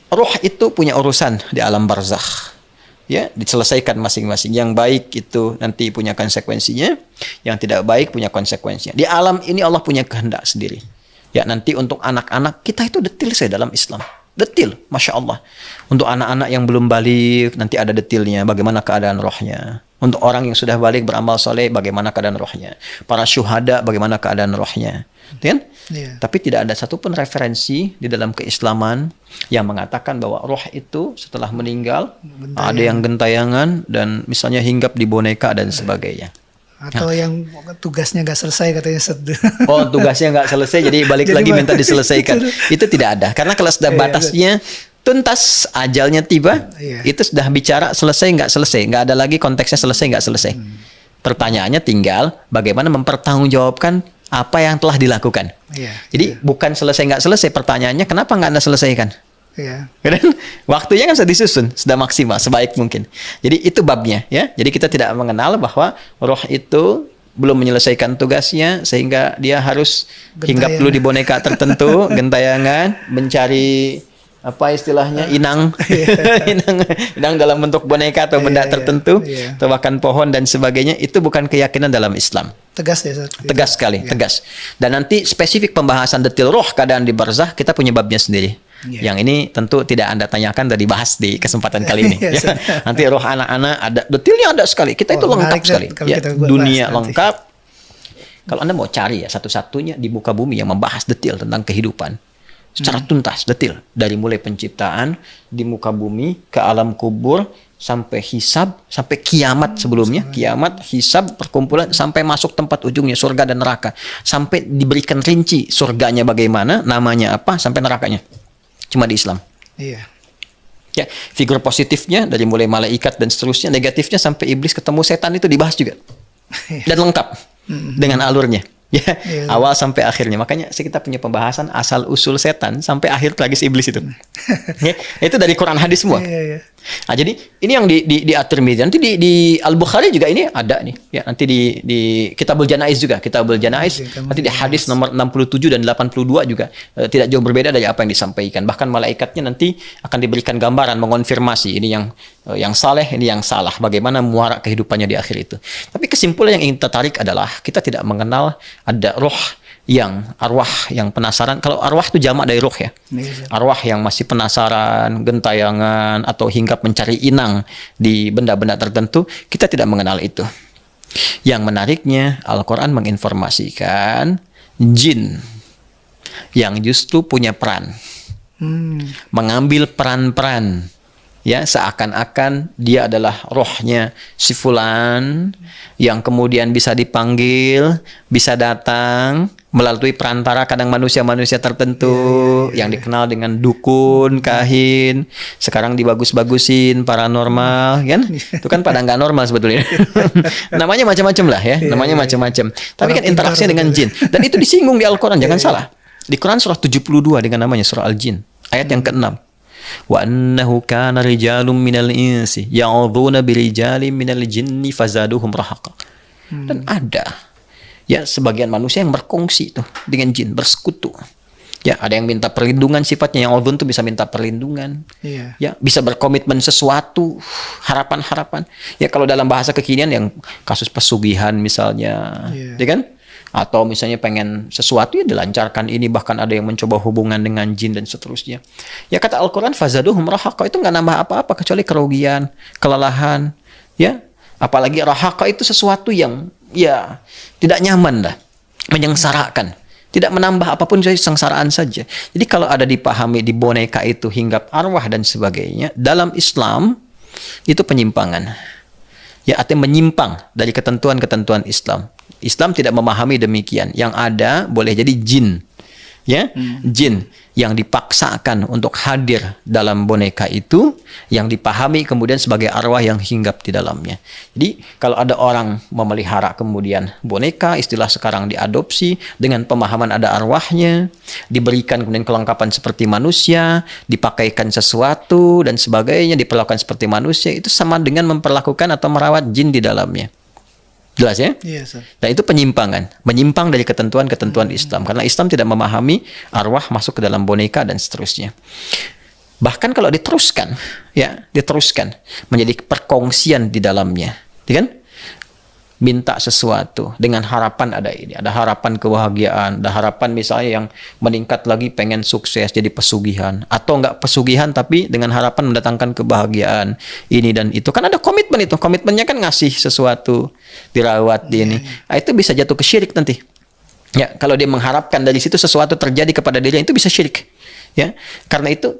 roh itu punya urusan di alam barzakh. Ya, diselesaikan masing-masing. Yang baik itu nanti punya konsekuensinya, yang tidak baik punya konsekuensinya. Di alam ini Allah punya kehendak sendiri. Ya, nanti untuk anak-anak kita itu detil saya dalam Islam. Detil, Masya Allah. Untuk anak-anak yang belum balik, nanti ada detilnya, bagaimana keadaan rohnya. Untuk orang yang sudah balik beramal soleh, bagaimana keadaan rohnya. Para syuhada, bagaimana keadaan rohnya. Kan? Tapi tidak ada satupun referensi di dalam keislaman yang mengatakan bahwa roh itu setelah meninggal ada yang gentayangan dan misalnya hinggap di boneka dan sebagainya. Atau yang tugasnya nggak selesai katanya sedih. Oh, tugasnya nggak selesai jadi balik lagi minta diselesaikan. Itu tidak ada. Karena kalau sudah batasnya tuntas, ajalnya tiba, itu sudah bicara selesai nggak selesai. Nggak ada lagi konteksnya selesai nggak selesai. Pertanyaannya tinggal bagaimana mempertanggungjawabkan apa yang telah dilakukan. Jadi bukan selesai nggak selesai, pertanyaannya kenapa nggak Anda selesaikan? Waktunya kan sudah disusun, sudah maksimal sebaik mungkin. Jadi itu babnya, ya. Jadi kita tidak mengenal bahwa roh itu belum menyelesaikan tugasnya sehingga dia harus hinggap dulu di boneka tertentu, gentayangan, mencari apa istilahnya inang, inang dalam bentuk boneka atau benda tertentu, atau bahkan pohon dan sebagainya. Itu bukan keyakinan dalam Islam. Tegas ya, tegas sekali, tegas. Dan nanti spesifik pembahasan detail roh keadaan di barzakh kita punya babnya sendiri. Yang ini tentu tidak Anda tanyakan dan dibahas di kesempatan kali ini. Ya. Nanti roh anak-anak ada detailnya ada sekali. Kita itu lengkap sekali. Ya, dunia lengkap. Kalau Anda mau cari ya satu-satunya di muka bumi yang membahas detail tentang kehidupan secara tuntas, detail dari mulai penciptaan di muka bumi ke alam kubur sampai hisab, sampai kiamat sebelumnya, kiamat, hisab, perkumpulan sampai masuk tempat ujungnya surga dan neraka. Sampai diberikan rinci surganya bagaimana, namanya apa, sampai nerakanya. Cuma di Islam. Iya. Ya, figur positifnya dari mulai malaikat dan seterusnya, negatifnya sampai iblis ketemu setan itu dibahas juga. Dan lengkap dengan alurnya. Ya, awal sampai akhirnya. Makanya kita punya pembahasan asal usul setan sampai akhir tragis iblis itu. Ya, itu dari Quran hadis semua. Nah, jadi ini yang di At-Tirmidzi. Nanti di Al-Bukhari juga ini ada nih. Ya, nanti di Kitabul Janaiz juga. Kitabul Janaiz. Nanti di hadis nomor 67 dan 82 juga tidak jauh berbeda dari apa yang disampaikan. Bahkan malaikatnya nanti akan diberikan gambaran mengonfirmasi ini yang saleh, ini yang salah. Bagaimana muara kehidupannya di akhir itu. Tapi kesimpulan yang ingin kita tarik adalah kita tidak mengenal ada roh yang arwah yang penasaran. Kalau arwah itu jamak dari roh ya. Arwah yang masih penasaran, gentayangan atau hinggap mencari inang di benda-benda tertentu, kita tidak mengenal itu. Yang menariknya Al-Quran menginformasikan jin yang justru punya peran, mengambil peran-peran. Ya, seakan-akan dia adalah rohnya si fulan yang kemudian bisa dipanggil, bisa datang melalui perantara kadang manusia-manusia tertentu yang dikenal dengan dukun, kahin. Sekarang dibagus-bagusin paranormal, kan? Itu kan pada nggak normal sebetulnya. Namanya macam-macam lah ya, namanya macam-macam. Tapi kan interaksinya dengan jin. Dan itu disinggung di Al-Quran, jangan salah. Di Quran surah 72 dengan namanya surah Al-Jin, ayat yang ke-6. Wa annahu kana rijalun minal insi ya'udzuuna birijalin minal jinni fazaduhum rahaqa. Dan ada ya sebagian manusia yang berkongsi tuh dengan jin, bersekutu. Ya, ada yang minta perlindungan sifatnya, yang uzun tuh bisa minta perlindungan. Ya, bisa berkomitmen sesuatu, harapan-harapan. Ya, kalau dalam bahasa kekinian yang kasus pesugihan misalnya, ya kan? Atau misalnya pengen sesuatu ya dilancarkan ini, bahkan ada yang mencoba hubungan dengan jin dan seterusnya. Ya, kata Al-Quran fazaduhum rahaqa, itu nggak nambah apa-apa kecuali kerugian, kelelahan. Ya, apalagi rahaqa itu sesuatu yang ya tidak nyaman dah, menyengsarakan, tidak menambah apapun, jadi sengsaraan saja. Jadi kalau ada dipahami di boneka itu hinggap arwah dan sebagainya, dalam Islam itu penyimpangan. Ya, artinya menyimpang dari ketentuan-ketentuan Islam. Islam tidak memahami demikian. Yang ada boleh jadi jin. Ya, jin yang dipaksakan untuk hadir dalam boneka itu, yang dipahami kemudian sebagai arwah yang hinggap di dalamnya. Jadi kalau ada orang memelihara kemudian boneka, istilah sekarang diadopsi dengan pemahaman ada arwahnya, diberikan kemudian kelengkapan seperti manusia, dipakaikan sesuatu dan sebagainya, diperlakukan seperti manusia, itu sama dengan memperlakukan atau merawat jin di dalamnya. Jelas ya? Yes, Dan itu penyimpangan, menyimpang dari ketentuan-ketentuan Islam, karena Islam tidak memahami arwah masuk ke dalam boneka dan seterusnya. Bahkan kalau diteruskan, ya, diteruskan menjadi perkongsian di dalamnya, ya kan? Minta sesuatu dengan harapan ada ini, ada harapan kebahagiaan, ada harapan misalnya yang meningkat lagi pengen sukses jadi pesugihan, atau enggak pesugihan tapi dengan harapan mendatangkan kebahagiaan ini dan itu, kan ada komitmen itu, komitmennya kan ngasih sesuatu, dirawat di ini, nah, itu bisa jatuh ke syirik nanti. Ya, kalau dia mengharapkan dari situ sesuatu terjadi kepada dirinya, itu bisa syirik. Ya, karena itu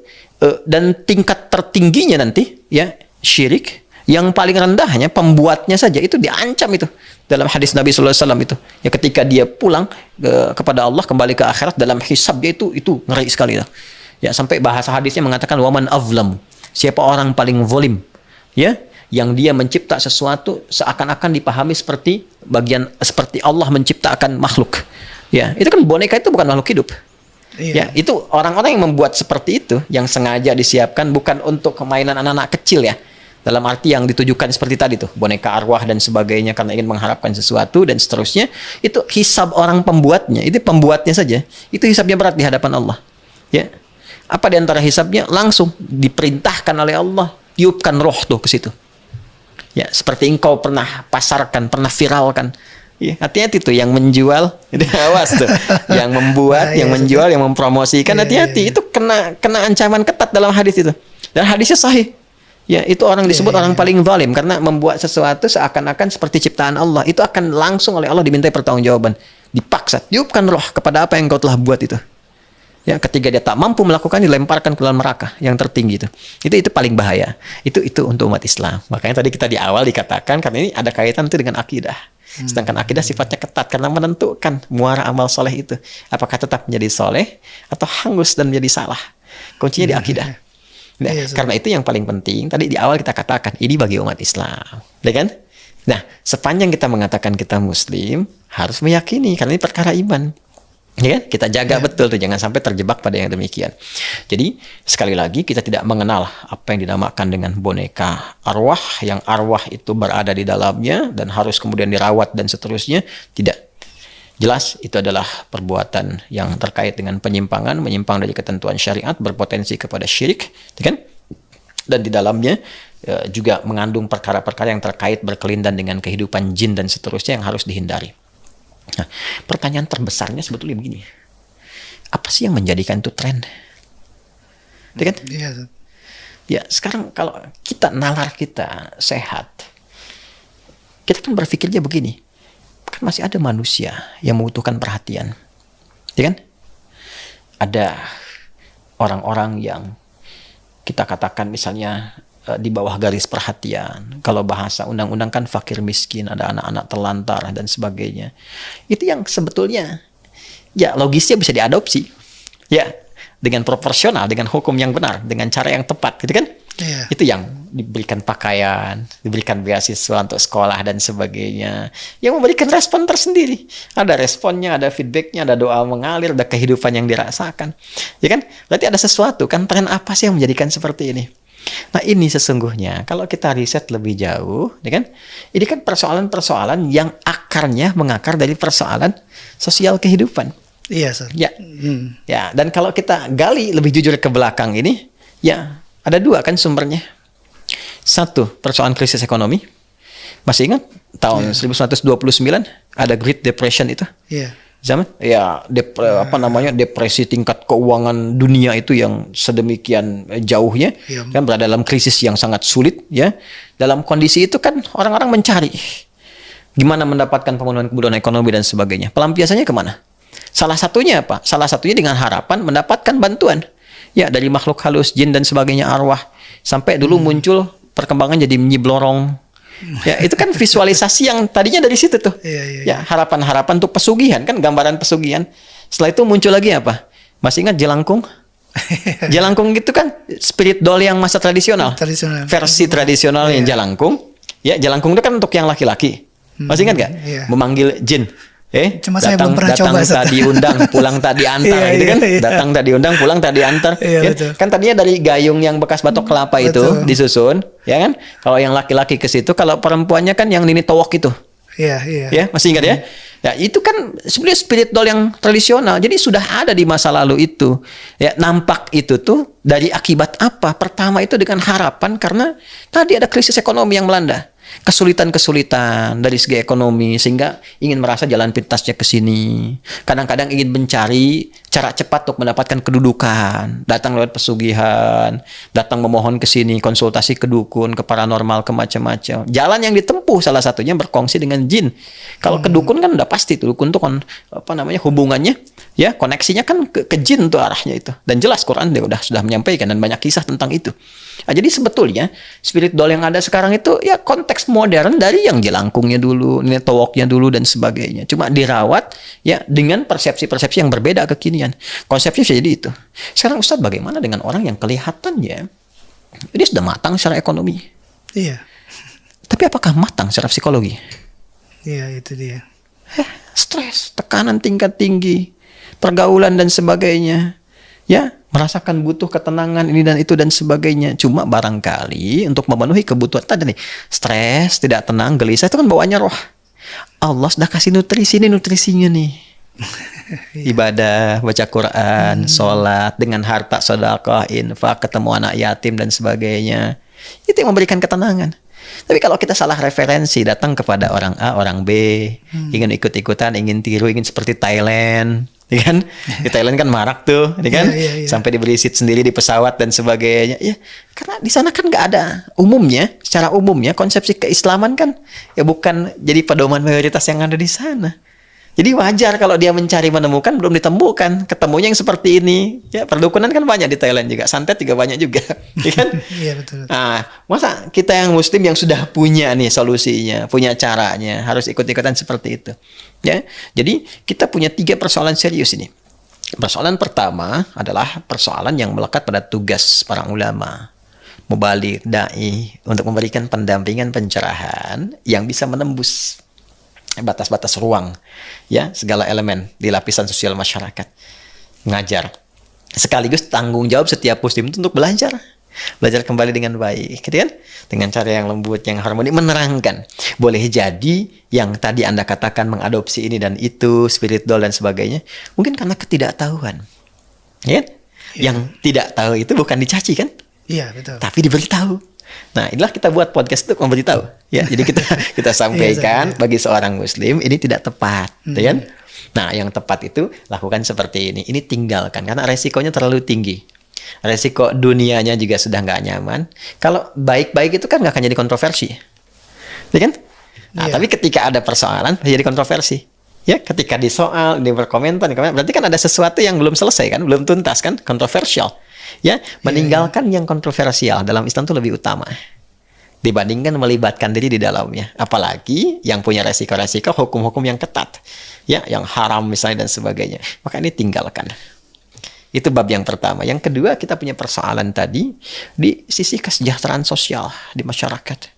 dan tingkat tertingginya nanti ya syirik. Yang paling rendahnya pembuatnya saja itu diancam itu dalam hadis Nabi SAW itu. Ya, ketika dia pulang kepada Allah, kembali ke akhirat, dalam hisab dia itu ngeri sekali. Ya, sampai bahasa hadisnya mengatakan waman azlam, siapa orang paling zalim, ya, yang dia mencipta sesuatu seakan-akan dipahami seperti Allah menciptakan makhluk. Ya, itu kan boneka itu bukan makhluk hidup. Ya, itu orang-orang yang membuat seperti itu yang sengaja disiapkan bukan untuk kemainan anak-anak kecil ya. Dalam arti yang ditujukan seperti tadi tuh, boneka arwah dan sebagainya karena ingin mengharapkan sesuatu dan seterusnya, itu hisab orang pembuatnya, itu pembuatnya saja, itu hisabnya berat di hadapan Allah. Ya, apa di antara hisabnya? Langsung diperintahkan oleh Allah, tiupkan roh tuh ke situ. Ya, seperti engkau pernah pasarkan, pernah viralkan. Ya, hati-hati tuh yang menjual, itu awas tuh, yang membuat, yang menjual, yang mempromosikan, hati-hati, itu kena kena ancaman ketat dalam hadis itu. Dan hadisnya sahih. Ya, itu orang disebut orang paling zalim karena membuat sesuatu seakan-akan seperti ciptaan Allah. Itu akan langsung oleh Allah dimintai pertanggungjawaban. Dipaksa, tiupkan roh kepada apa yang kau telah buat itu. Ya, ketika dia tak mampu melakukan, dilemparkan ke dalam neraka yang tertinggi itu. Itu paling bahaya. Itu untuk umat Islam. Makanya tadi kita di awal dikatakan karena ini ada kaitan itu dengan akidah. Sedangkan akidah sifatnya ketat karena menentukan muara amal soleh itu. Apakah tetap menjadi soleh atau hangus dan menjadi salah. Kuncinya di akidah. Nah, karena itu yang paling penting. Tadi di awal kita katakan ini bagi umat Islam, ya kan? Nah, sepanjang kita mengatakan kita Muslim harus meyakini karena ini perkara iman. Ya, kita jaga betul tuh, jangan sampai terjebak pada yang demikian. Jadi sekali lagi kita tidak mengenal apa yang dinamakan dengan boneka arwah, yang arwah itu berada di dalamnya dan harus kemudian dirawat dan seterusnya. Tidak. Jelas itu adalah perbuatan yang terkait dengan penyimpangan, menyimpang dari ketentuan syariat, berpotensi kepada syirik, kan? Dan di dalamnya juga mengandung perkara-perkara yang terkait berkelindan dengan kehidupan jin dan seterusnya yang harus dihindari. Nah, pertanyaan terbesarnya sebetulnya begini. Apa sih yang menjadikan itu tren? Ya kan? Ya, sekarang kalau nalar kita sehat, kita kan berpikirnya begini. Kan masih ada manusia yang membutuhkan perhatian. Ya kan? Ada orang-orang yang kita katakan misalnya di bawah garis perhatian. Kalau bahasa undang-undang kan fakir miskin, ada anak-anak terlantar dan sebagainya. Itu yang sebetulnya ya logisnya bisa diadopsi. Ya, dengan proporsional, dengan hukum yang benar, dengan cara yang tepat, gitu kan? Itu yang diberikan pakaian, diberikan beasiswa untuk sekolah dan sebagainya. Yang memberikan respon tersendiri. Ada responnya, ada feedbacknya, ada doa mengalir, ada kehidupan yang dirasakan. Ya kan? Berarti ada sesuatu kan, tren apa sih yang menjadikan seperti ini? Nah, ini sesungguhnya kalau kita riset lebih jauh, ya kan? Ini kan persoalan-persoalan yang akarnya mengakar dari persoalan sosial kehidupan. Iya, Sir. Ya. Ya, dan kalau kita gali lebih jujur ke belakang ini, ya ada dua kan sumbernya. Satu, persoalan krisis ekonomi. Masih ingat tahun 1929 ada Great Depression itu? Iya. Zaman ya depresi tingkat keuangan dunia itu yang sedemikian jauhnya, kan berada dalam krisis yang sangat sulit, ya. Dalam kondisi itu kan orang-orang mencari gimana mendapatkan pemulihan kebutuhan ekonomi dan sebagainya. Pelampiasannya kemana? Salah satunya apa? Salah satunya dengan harapan mendapatkan bantuan, ya, dari makhluk halus, jin dan sebagainya, arwah. Sampai dulu muncul perkembangan jadi Nyi Blorong. Ya, itu kan visualisasi yang tadinya dari situ tuh. Ya, harapan-harapan untuk pesugihan, kan gambaran pesugihan. Setelah itu muncul lagi apa? Masih ingat jelangkung? Jelangkung gitu kan spirit doll yang masa tradisional. Versi tradisional yang jelangkung. Ya, jelangkung itu kan untuk yang laki-laki. Masih ingat gak? Memanggil jin. Cuma saya belum pernah coba. Datang tak diundang, pulang tak diantar, gitu kan? Datang tak diundang, pulang tak diantar. Kan tadinya dari gayung yang bekas batok kelapa itu disusun, ya kan? Kalau yang laki-laki ke situ, kalau perempuannya kan yang nini towok itu. Ya, masih ingat ya? Ya, itu kan sebenarnya spirit doll yang tradisional. Jadi sudah ada di masa lalu itu. Ya, nampak itu tuh dari akibat apa? Pertama itu dengan harapan karena tadi ada krisis ekonomi yang melanda. Kesulitan-kesulitan dari segi ekonomi sehingga ingin merasa jalan pintasnya ke sini. Kadang-kadang ingin mencari cara cepat untuk mendapatkan kedudukan, datang lewat pesugihan, datang memohon ke sini, konsultasi ke dukun, ke paranormal, ke macam-macam. Jalan yang ditempuh salah satunya berkongsi dengan jin. Kalau ke dukun kan udah pasti tuh, dukun tuh hubungannya, ya, koneksinya kan ke jin tuh arahnya itu. Dan jelas Quran dia sudah menyampaikan dan banyak kisah tentang itu. Nah, jadi sebetulnya spirit doll yang ada sekarang itu ya konteks modern dari yang jelangkungnya dulu, netowoknya dulu dan sebagainya. Cuma dirawat ya dengan persepsi-persepsi yang berbeda kekinian. Konsepnya bisa jadi itu. Sekarang Ustadz, bagaimana dengan orang yang kelihatannya dia sudah matang secara ekonomi? Iya. Tapi apakah matang secara psikologi? Iya, itu dia. Stres, tekanan tingkat tinggi, pergaulan dan sebagainya. Ya, merasakan butuh ketenangan ini dan itu dan sebagainya. Cuma barangkali untuk memenuhi kebutuhan tadi nih, stres, tidak tenang, gelisah, itu kan bawaannya roh. Allah sudah kasih nutrisinya nih. Ibadah, baca Quran, sholat, dengan harta, sedekah, infak, ketemu anak yatim dan sebagainya. Itu yang memberikan ketenangan. Tapi kalau kita salah referensi, datang kepada orang A, orang B, ingin ikut-ikutan, ingin tiru, ingin seperti Thailand, ya kan? Di Thailand kan marak tuh, ya kan? Iya. Sampai dibeli seat sendiri di pesawat dan sebagainya. Ya, karena di sana kan nggak ada secara umumnya konsepsi keislaman kan ya bukan jadi pedoman mayoritas yang ada di sana. Jadi wajar kalau dia mencari menemukan belum ditemukan, ketemunya yang seperti ini. Ya, perdukunan kan banyak di Thailand juga, santet juga banyak juga, ya kan? Iya betul. Nah, masa kita yang Muslim yang sudah punya nih solusinya, punya caranya, harus ikut-ikutan seperti itu, ya? Jadi kita punya 3 persoalan serius ini. Persoalan pertama adalah persoalan yang melekat pada tugas para ulama, mubalik, dai, untuk memberikan pendampingan pencerahan yang bisa menembus batas-batas ruang, ya, segala elemen di lapisan sosial masyarakat. Ngajar sekaligus tanggung jawab setiap muslim itu untuk belajar kembali dengan baik, gitu kan, dengan cara yang lembut, yang harmoni, menerangkan. Boleh jadi yang tadi Anda katakan mengadopsi ini dan itu, spiritual dan sebagainya, mungkin karena ketidaktahuan, ya kan? Yang tidak tahu itu bukan dicaci kan, Iya betul. tapi diberitahu. Nah, inilah kita buat podcast untuk memberitahu, ya. Jadi kita sampaikan bagi seorang muslim ini tidak tepat, ya kan? Nah, yang tepat itu lakukan seperti ini. Ini tinggalkan karena resikonya terlalu tinggi. Resiko dunianya juga sudah nggak nyaman. Kalau baik-baik itu kan nggak akan jadi kontroversi, ya kan? Nah, tapi ketika ada persoalan jadi kontroversi. Ya, ketika disoal, dia berkomentar, berarti kan ada sesuatu yang belum selesai kan, belum tuntas kan, kontroversial. Ya, meninggalkan yang kontroversial dalam Islam itu lebih utama dibandingkan melibatkan diri di dalamnya. Apalagi yang punya resiko-resiko hukum-hukum yang ketat, ya, yang haram misalnya dan sebagainya. Maka ini tinggalkan. Itu bab yang pertama. Yang kedua, kita punya persoalan tadi di sisi kesejahteraan sosial di masyarakat.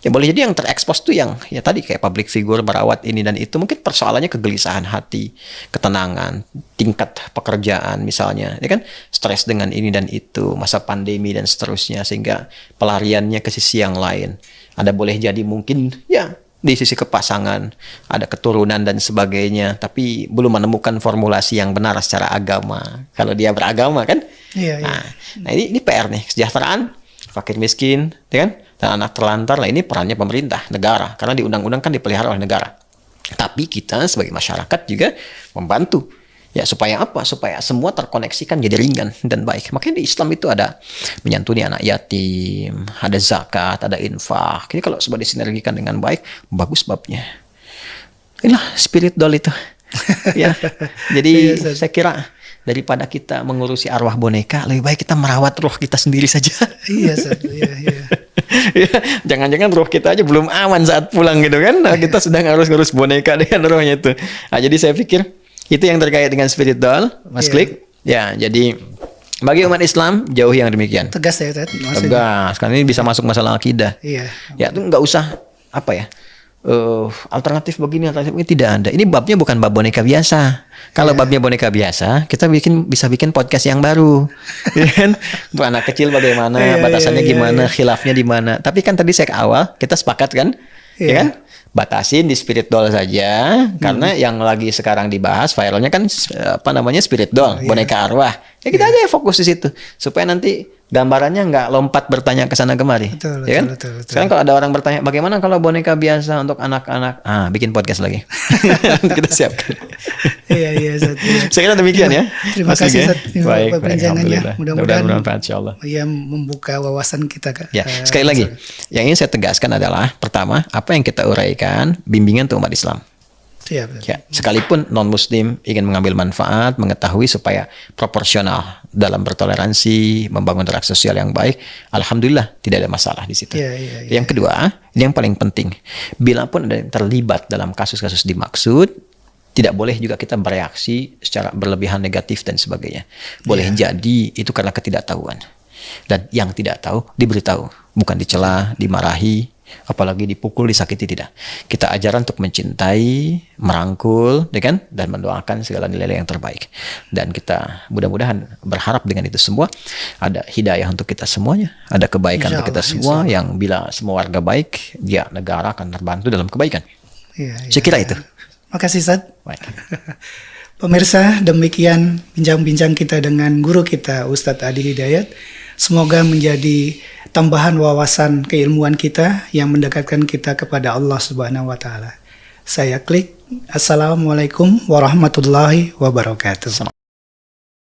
Ya boleh jadi yang terekspos tuh yang ya tadi kayak public figure merawat ini dan itu, mungkin persoalannya kegelisahan hati, ketenangan, tingkat pekerjaan misalnya, ya kan, stres dengan ini dan itu, masa pandemi dan seterusnya, sehingga pelariannya ke sisi yang lain. Ada boleh jadi mungkin ya di sisi kepasangan, ada keturunan dan sebagainya, tapi belum menemukan formulasi yang benar secara agama. Kalau dia beragama kan, nah ini PR nih, kesejahteraan fakir miskin, ya kan? Dan anak terlantar, lah ini perannya pemerintah, negara. Karena di undang-undang kan dipelihara oleh negara. Tapi kita sebagai masyarakat juga membantu. Ya, supaya apa? Supaya semua terkoneksikan jadi ringan dan baik. Makanya di Islam itu ada menyantuni anak yatim, ada zakat, ada infak. Ini kalau sudah disinergikan dengan baik, bagus babnya. Inilah spirit doll itu. Ya, jadi saya kira daripada kita mengurusi arwah boneka, lebih baik kita merawat roh kita sendiri saja. Iya. Ya, jangan-jangan roh kita aja belum aman saat pulang gitu kan. Nah, kita sedang harus ngurus boneka dengan rohnya itu. Nah, jadi saya pikir itu yang terkait dengan spirit doll, Mas Klik. Ya, jadi bagi umat Islam jauh yang demikian. Tegas ya, Ted. Tegas. Karena ini bisa masuk masalah akidah. Iya. Ya, itu nggak usah apa ya. Alternatif begini, alternatif ini tidak ada. Ini babnya bukan bab boneka biasa. Kalau babnya boneka biasa, kita bisa bikin podcast yang baru. Kan? Untuk anak kecil bagaimana, batasannya gimana, khilafnya di mana. Tapi kan tadi saya ke awal, kita sepakat kan? Ya kan? Batasin di spirit doll saja, karena yang lagi sekarang dibahas viralnya kan spirit doll, boneka arwah. Ya kita aja fokus di situ supaya nanti gambarannya nggak lompat bertanya ke sana kemari. Betul. Sekarang kalau ada orang bertanya bagaimana kalau boneka biasa untuk anak-anak, bikin podcast lagi. Kita siapkan. Iya. Saya kira demikian ya. Terima kasih Baik, perbincangannya. Mudah-mudahan bermanfaat insyaallah. Ya, membuka wawasan kita, Kak. Ya, sekali lagi, yang ingin saya tegaskan adalah pertama, apa yang kita uraikan bimbingan untuk umat Islam. Ya, sekalipun non-muslim ingin mengambil manfaat, mengetahui supaya proporsional dalam bertoleransi, membangun interaksi sosial yang baik, alhamdulillah tidak ada masalah di situ. Yang kedua, ini yang paling penting, bila pun ada yang terlibat dalam kasus-kasus dimaksud, tidak boleh juga kita bereaksi secara berlebihan negatif dan sebagainya. Boleh jadi itu karena ketidaktahuan. Dan yang tidak tahu diberitahu, bukan dicela, dimarahi, apalagi dipukul, disakiti, tidak. Kita ajaran untuk mencintai, merangkul, ya kan? Dan mendoakan segala nilai yang terbaik. Dan kita mudah-mudahan berharap dengan itu semua ada hidayah untuk kita semuanya, ada kebaikan untuk kita semua, yang bila semua warga baik, ya negara akan terbantu dalam kebaikan. Saya kira itu. Makasih, Ustaz. Pemirsa, demikian bincang-bincang kita dengan guru kita, Ustadz Adi Hidayat. Semoga menjadi tambahan wawasan keilmuan kita yang mendekatkan kita kepada Allah Subhanahu wa Ta'ala. Saya Klik. Assalamualaikum warahmatullahi wabarakatuh.